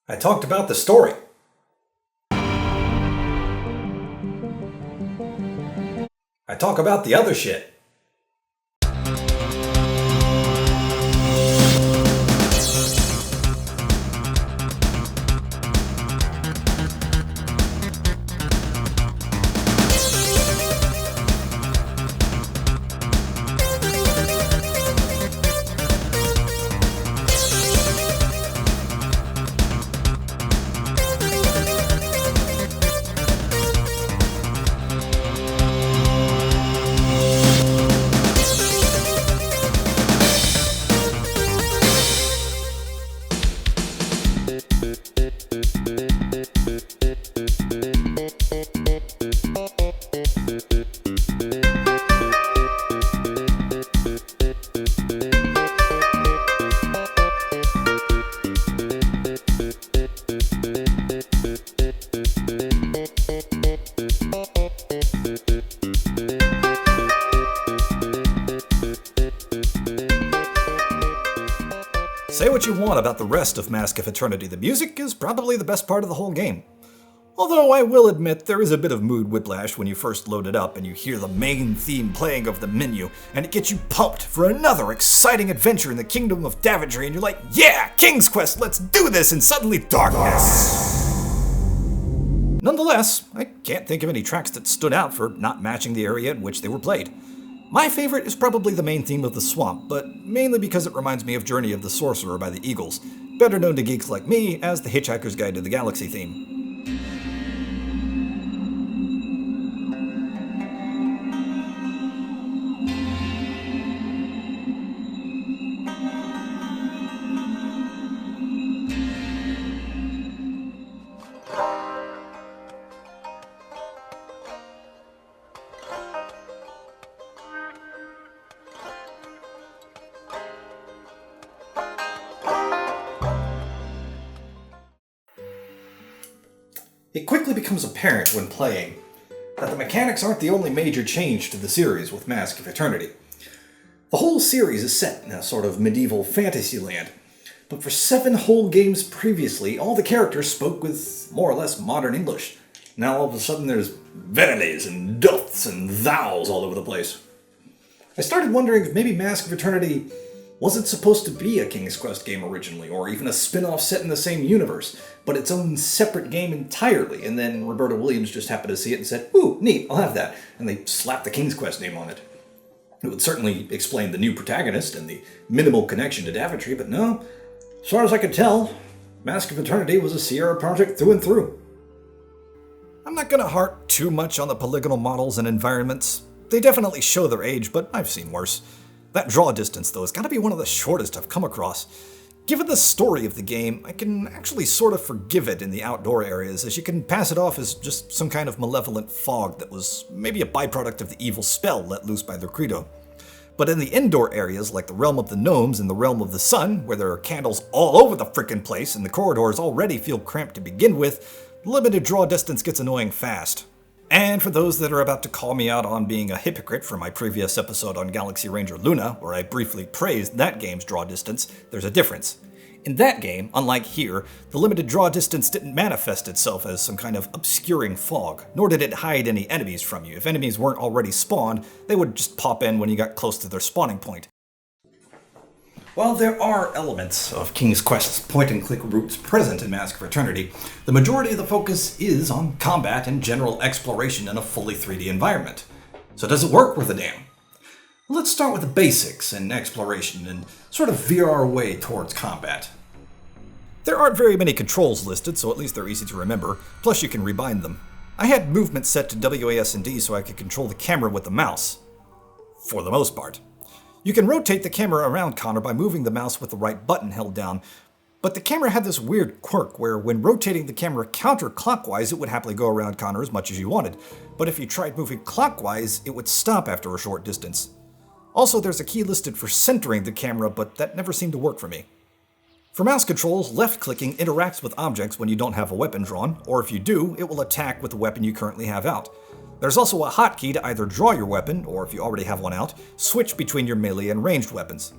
I talked about the story. I talk about the other shit. Say what you want about the rest of Mask of Eternity, the music is probably the best part of the whole game. Although I will admit there is a bit of mood whiplash when you first load it up and you hear the main theme playing over the menu, and it gets you pumped for another exciting adventure in the Kingdom of Daventry, and you're like, yeah, King's Quest, let's do this, and suddenly darkness. Nonetheless, I can't think of any tracks that stood out for not matching the area in which they were played. My favorite is probably the main theme of the swamp, but mainly because it reminds me of Journey of the Sorcerer by the Eagles, better known to geeks like me as the Hitchhiker's Guide to the Galaxy theme. It quickly becomes apparent when playing that the mechanics aren't the only major change to the series with Mask of Eternity. The whole series is set in a sort of medieval fantasy land, but for 7 whole games previously, all the characters spoke with more or less modern English. Now all of a sudden there's verines and doths and thous all over the place. I started wondering if maybe Mask of Eternity wasn't supposed to be a King's Quest game originally, or even a spin-off set in the same universe, but its own separate game entirely, and then Roberta Williams just happened to see it and said, ooh, neat, I'll have that, and they slapped the King's Quest name on it. It would certainly explain the new protagonist and the minimal connection to Daventry, but no, as far as I could tell, Mask of Eternity was a Sierra project through and through. I'm not gonna harp too much on the polygonal models and environments. They definitely show their age, but I've seen worse. That draw distance, though, has got to be one of the shortest I've come across. Given the story of the game, I can actually sort of forgive it in the outdoor areas, as you can pass it off as just some kind of malevolent fog that was maybe a byproduct of the evil spell let loose by their credo. But in the indoor areas, like the Realm of the Gnomes and the Realm of the Sun, where there are candles all over the frickin' place and the corridors already feel cramped to begin with, the limited draw distance gets annoying fast. And for those that are about to call me out on being a hypocrite for my previous episode on Galaxy Ranger Luna, where I briefly praised that game's draw distance, there's a difference. In that game, unlike here, the limited draw distance didn't manifest itself as some kind of obscuring fog, nor did it hide any enemies from you. If enemies weren't already spawned, they would just pop in when you got close to their spawning point. While there are elements of King's Quest's point-and-click roots present in Mask of Eternity, the majority of the focus is on combat and general exploration in a fully 3D environment. So does it work worth a damn? Let's start with the basics and exploration and sort of veer our way towards combat. There aren't very many controls listed, so at least they're easy to remember, plus you can rebind them. I had movement set to WASD so I could control the camera with the mouse. For the most part. You can rotate the camera around Connor by moving the mouse with the right button held down, but the camera had this weird quirk where when rotating the camera counterclockwise it would happily go around Connor as much as you wanted, but if you tried moving clockwise it would stop after a short distance. Also, there's a key listed for centering the camera, but that never seemed to work for me. For mouse controls, left-clicking interacts with objects when you don't have a weapon drawn, or if you do, it will attack with the weapon you currently have out. There's also a hotkey to either draw your weapon, or if you already have one out, switch between your melee and ranged weapons.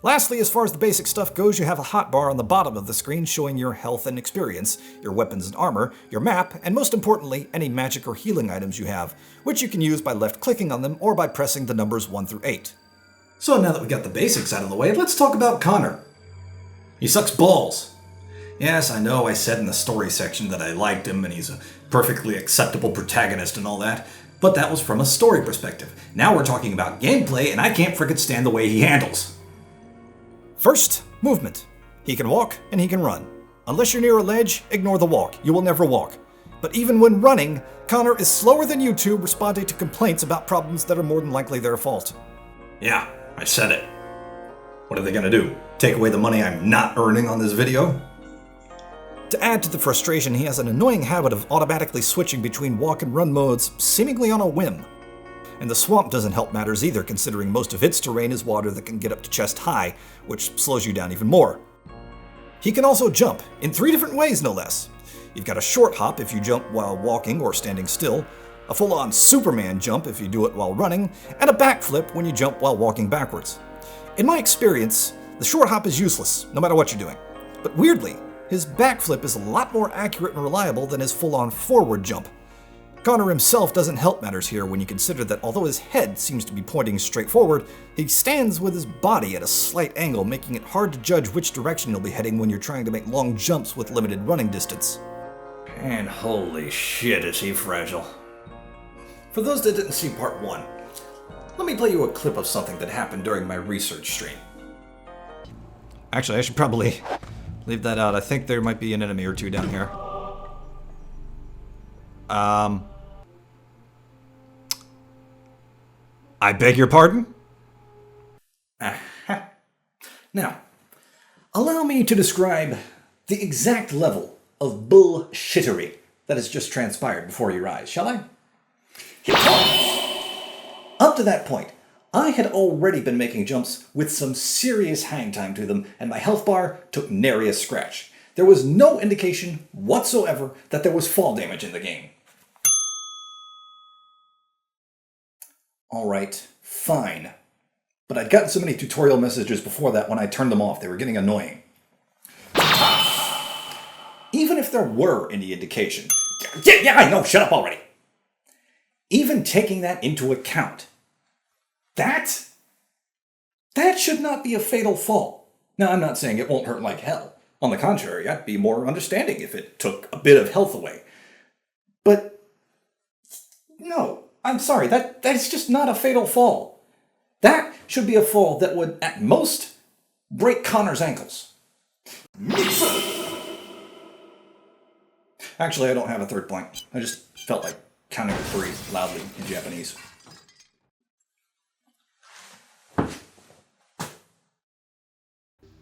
Lastly, as far as the basic stuff goes, you have a hotbar on the bottom of the screen showing your health and experience, your weapons and armor, your map, and most importantly, any magic or healing items you have, which you can use by left-clicking on them or by pressing the numbers 1 through 8. So now that we got the basics out of the way, let's talk about Connor. He sucks balls. Yes, I know I said in the story section that I liked him and he's a perfectly acceptable protagonist and all that, but that was from a story perspective. Now we're talking about gameplay and I can't frickin' stand the way he handles. First, movement. He can walk and he can run. Unless you're near a ledge, ignore the walk. You will never walk. But even when running, Connor is slower than you two, responding to complaints about problems that are more than likely their fault. Yeah, I said it. What are they gonna do? Take away the money I'm not earning on this video? To add to the frustration, he has an annoying habit of automatically switching between walk and run modes, seemingly on a whim. And the swamp doesn't help matters either, considering most of its terrain is water that can get up to chest high, which slows you down even more. He can also jump, in 3 different ways no less. You've got a short hop if you jump while walking or standing still, a full-on Superman jump if you do it while running, and a backflip when you jump while walking backwards. In my experience, the short hop is useless, no matter what you're doing. But weirdly, his backflip is a lot more accurate and reliable than his full-on forward jump. Connor himself doesn't help matters here when you consider that although his head seems to be pointing straight forward, he stands with his body at a slight angle, making it hard to judge which direction you'll be heading when you're trying to make long jumps with limited running distance. And holy shit is he fragile. For those that didn't see part 1, let me play you a clip of something that happened during my research stream. Actually, I should probably leave that out. I think there might be an enemy or two down here. I beg your pardon? Now, allow me to describe the exact level of bullshittery that has just transpired before your eyes, shall I? Up to that point, I had already been making jumps with some serious hang time to them, and my health bar took nary a scratch. There was no indication whatsoever that there was fall damage in the game. Alright, fine. But I'd gotten so many tutorial messages before that when I turned them off, they were getting annoying. Even if there were any indication... Yeah, I know, shut up already! Even taking that into account, that should not be a fatal fall. Now, I'm not saying it won't hurt like hell. On the contrary, I'd be more understanding if it took a bit of health away. But, no, I'm sorry, that is just not a fatal fall. That should be a fall that would, at most, break Connor's ankles. Actually, I don't have a third point. I just felt like counting to 3 loudly in Japanese.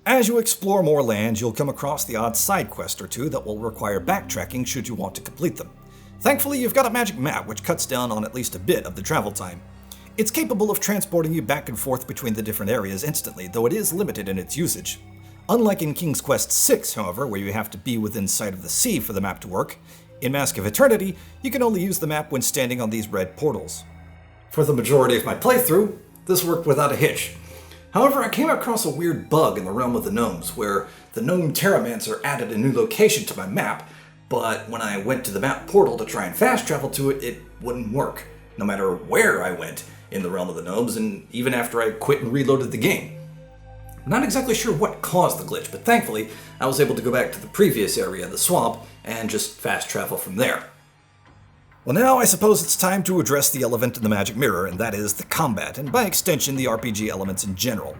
As you explore more lands, you'll come across the odd side quest or two that will require backtracking should you want to complete them. Thankfully, you've got a magic map which cuts down on at least a bit of the travel time. It's capable of transporting you back and forth between the different areas instantly, though it is limited in its usage. Unlike in King's Quest VI, however, where you have to be within sight of the sea for the map to work, in Mask of Eternity, you can only use the map when standing on these red portals. For the majority of my playthrough, this worked without a hitch. However, I came across a weird bug in the realm of the gnomes, where the gnome Terramancer added a new location to my map, but when I went to the map portal to try and fast travel to it, it wouldn't work, no matter where I went in the realm of the gnomes, and even after I quit and reloaded the game. I'm not exactly sure what caused the glitch, but thankfully, I was able to go back to the previous area, the swamp, and just fast travel from there. Well, now I suppose it's time to address the elephant in the magic mirror, and that is the combat, and by extension, the RPG elements in general.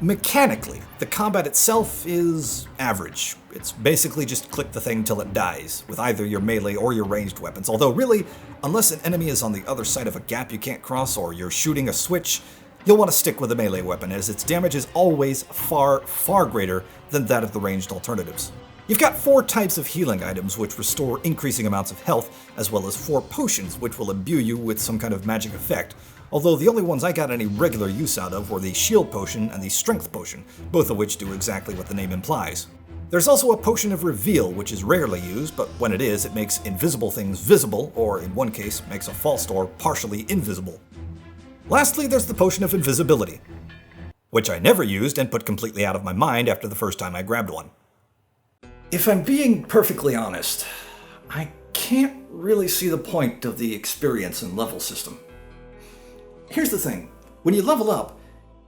Mechanically, the combat itself is average. It's basically just click the thing till it dies, with either your melee or your ranged weapons, although really, unless an enemy is on the other side of a gap you can't cross or you're shooting a switch, you'll want to stick with a melee weapon, as its damage is always far, far greater than that of the ranged alternatives. You've got 4 types of healing items which restore increasing amounts of health, as well as 4 potions which will imbue you with some kind of magic effect, although the only ones I got any regular use out of were the shield potion and the strength potion, both of which do exactly what the name implies. There's also a potion of reveal, which is rarely used, but when it is, it makes invisible things visible, or in one case, makes a false door partially invisible. Lastly, there's the potion of invisibility. which I never used and put completely out of my mind after the first time I grabbed one. If I'm being perfectly honest, I can't really see the point of the experience and level system. Here's the thing, when you level up,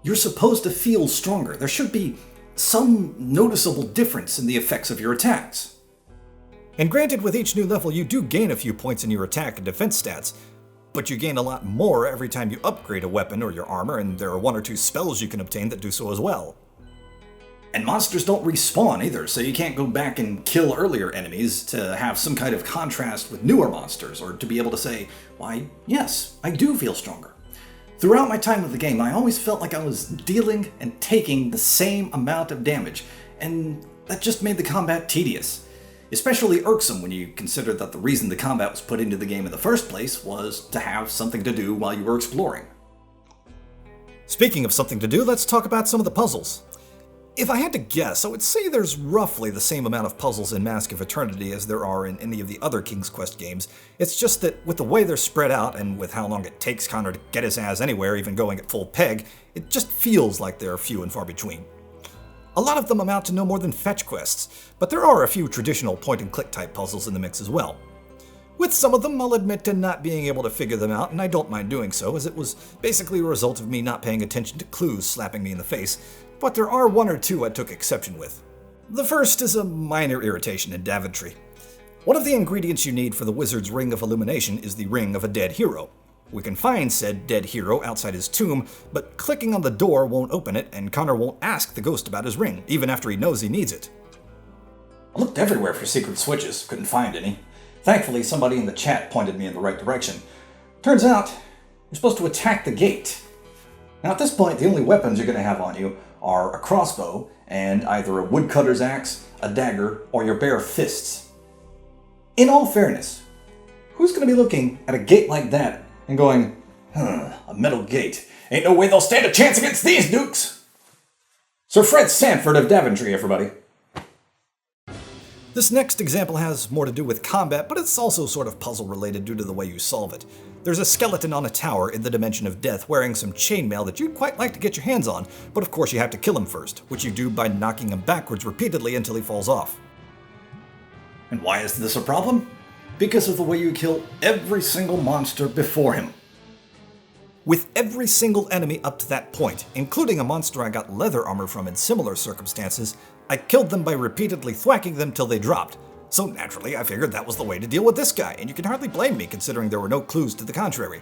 you're supposed to feel stronger. There should be some noticeable difference in the effects of your attacks. And granted, with each new level you do gain a few points in your attack and defense stats, but you gain a lot more every time you upgrade a weapon or your armor, and there are 1 or 2 spells you can obtain that do so as well. And monsters don't respawn either, so you can't go back and kill earlier enemies to have some kind of contrast with newer monsters, or to be able to say, why, yes, I do feel stronger. Throughout my time with the game, I always felt like I was dealing and taking the same amount of damage, and that just made the combat tedious. Especially irksome when you consider that the reason the combat was put into the game in the first place was to have something to do while you were exploring. Speaking of something to do, let's talk about some of the puzzles. If I had to guess, I would say there's roughly the same amount of puzzles in Mask of Eternity as there are in any of the other King's Quest games. It's just that with the way they're spread out, and with how long it takes Connor to get his ass anywhere, even going at full peg, it just feels like they're few and far between. A lot of them amount to no more than fetch quests, but there are a few traditional point-and-click type puzzles in the mix as well. With some of them, I'll admit to not being able to figure them out, and I don't mind doing so, as it was basically a result of me not paying attention to clues slapping me in the face, but there are 1 or 2 I took exception with. The first is a minor irritation in Daventry. One of the ingredients you need for the wizard's Ring of Illumination is the Ring of a Dead Hero. We can find said dead hero outside his tomb, but clicking on the door won't open it, and Connor won't ask the ghost about his ring, even after he knows he needs it. I looked everywhere for secret switches, couldn't find any. Thankfully, somebody in the chat pointed me in the right direction. Turns out, you're supposed to attack the gate. Now at this point, the only weapons you're going to have on you are a crossbow and either a woodcutter's axe, a dagger, or your bare fists. In all fairness, who's going to be looking at a gate like that and going, a metal gate. Ain't no way they'll stand a chance against these dukes! Sir Fred Sanford of Daventry, everybody. This next example has more to do with combat, but it's also sort of puzzle-related due to the way you solve it. There's a skeleton on a tower in the Dimension of Death wearing some chainmail that you'd quite like to get your hands on, but of course you have to kill him first, which you do by knocking him backwards repeatedly until he falls off. And why is this a problem? Because of the way you kill every single monster before him. With every single enemy up to that point, including a monster I got leather armor from in similar circumstances, I killed them by repeatedly thwacking them till they dropped. So naturally, I figured that was the way to deal with this guy, and you can hardly blame me considering there were no clues to the contrary.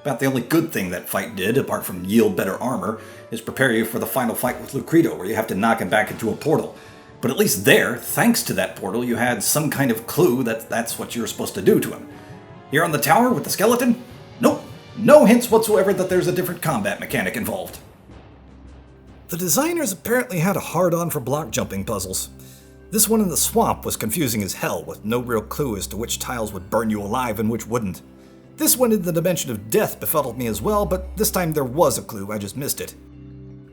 About the only good thing that fight did, apart from yield better armor, is prepare you for the final fight with Lucreto, where you have to knock him back into a portal. But at least there, thanks to that portal, you had some kind of clue that that's what you were supposed to do to him. Here on the tower with the skeleton? Nope. No hints whatsoever that there's a different combat mechanic involved. The designers apparently had a hard-on for block jumping puzzles. This one in the swamp was confusing as hell, with no real clue as to which tiles would burn you alive and which wouldn't. This one in the Dimension of Death befuddled me as well, but this time there was a clue, I just missed it.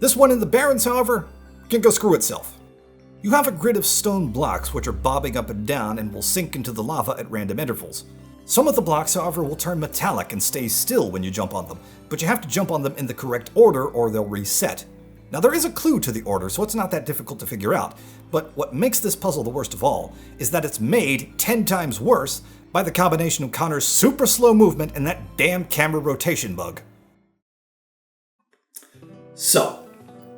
This one in the Barrens, however, can go screw itself. You have a grid of stone blocks which are bobbing up and down and will sink into the lava at random intervals. Some of the blocks, however, will turn metallic and stay still when you jump on them, but you have to jump on them in the correct order or they'll reset. Now there is a clue to the order, so it's not that difficult to figure out, but what makes this puzzle the worst of all is that it's made 10 times worse by the combination of Connor's super slow movement and that damn camera rotation bug. So,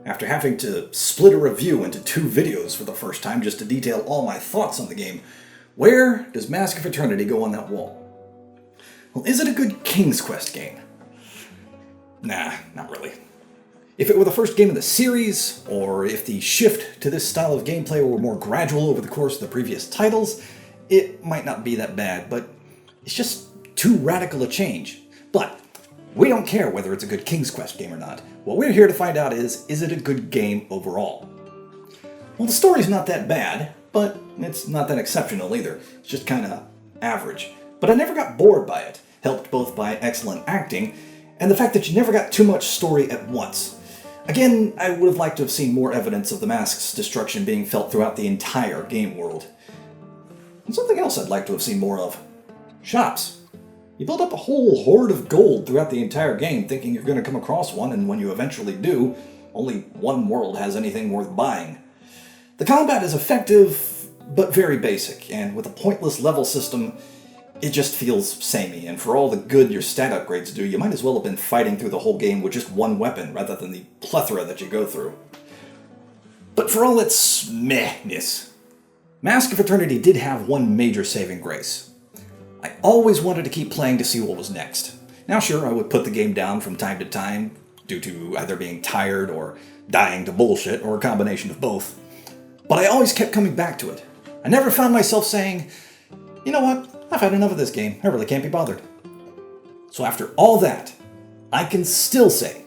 after having to split a review into 2 videos for the first time just to detail all my thoughts on the game, where does Mask of Eternity go on that wall? Well, is it a good King's Quest game? Nah, not really. If it were the first game in the series, or if the shift to this style of gameplay were more gradual over the course of the previous titles, it might not be that bad, but it's just too radical a change. But we don't care whether it's a good King's Quest game or not. What we're here to find out is it a good game overall? Well, the story's not that bad, but it's not that exceptional either. It's just kind of average. But I never got bored by it, helped both by excellent acting and the fact that you never got too much story at once. Again, I would have liked to have seen more evidence of the mask's destruction being felt throughout the entire game world. And something else I'd like to have seen more of. Shops. You build up a whole hoard of gold throughout the entire game thinking you're going to come across one, and when you eventually do, only one world has anything worth buying. The combat is effective, but very basic, and with a pointless level system, it just feels samey, and for all the good your stat upgrades do, you might as well have been fighting through the whole game with just one weapon rather than the plethora that you go through. But for all its mehness, Mask of Eternity did have one major saving grace. I always wanted to keep playing to see what was next. Now sure, I would put the game down from time to time, due to either being tired or dying to bullshit, or a combination of both. But I always kept coming back to it. I never found myself saying, you know what, I've had enough of this game, I really can't be bothered. So after all that, I can still say,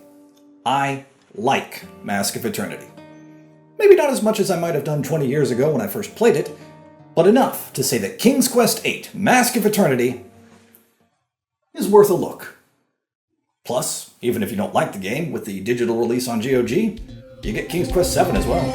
I like Mask of Eternity. Maybe not as much as I might have done 20 years ago when I first played it, but enough to say that King's Quest VIII, Mask of Eternity, is worth a look. Plus, even if you don't like the game, with the digital release on GOG, you get King's Quest VII as well.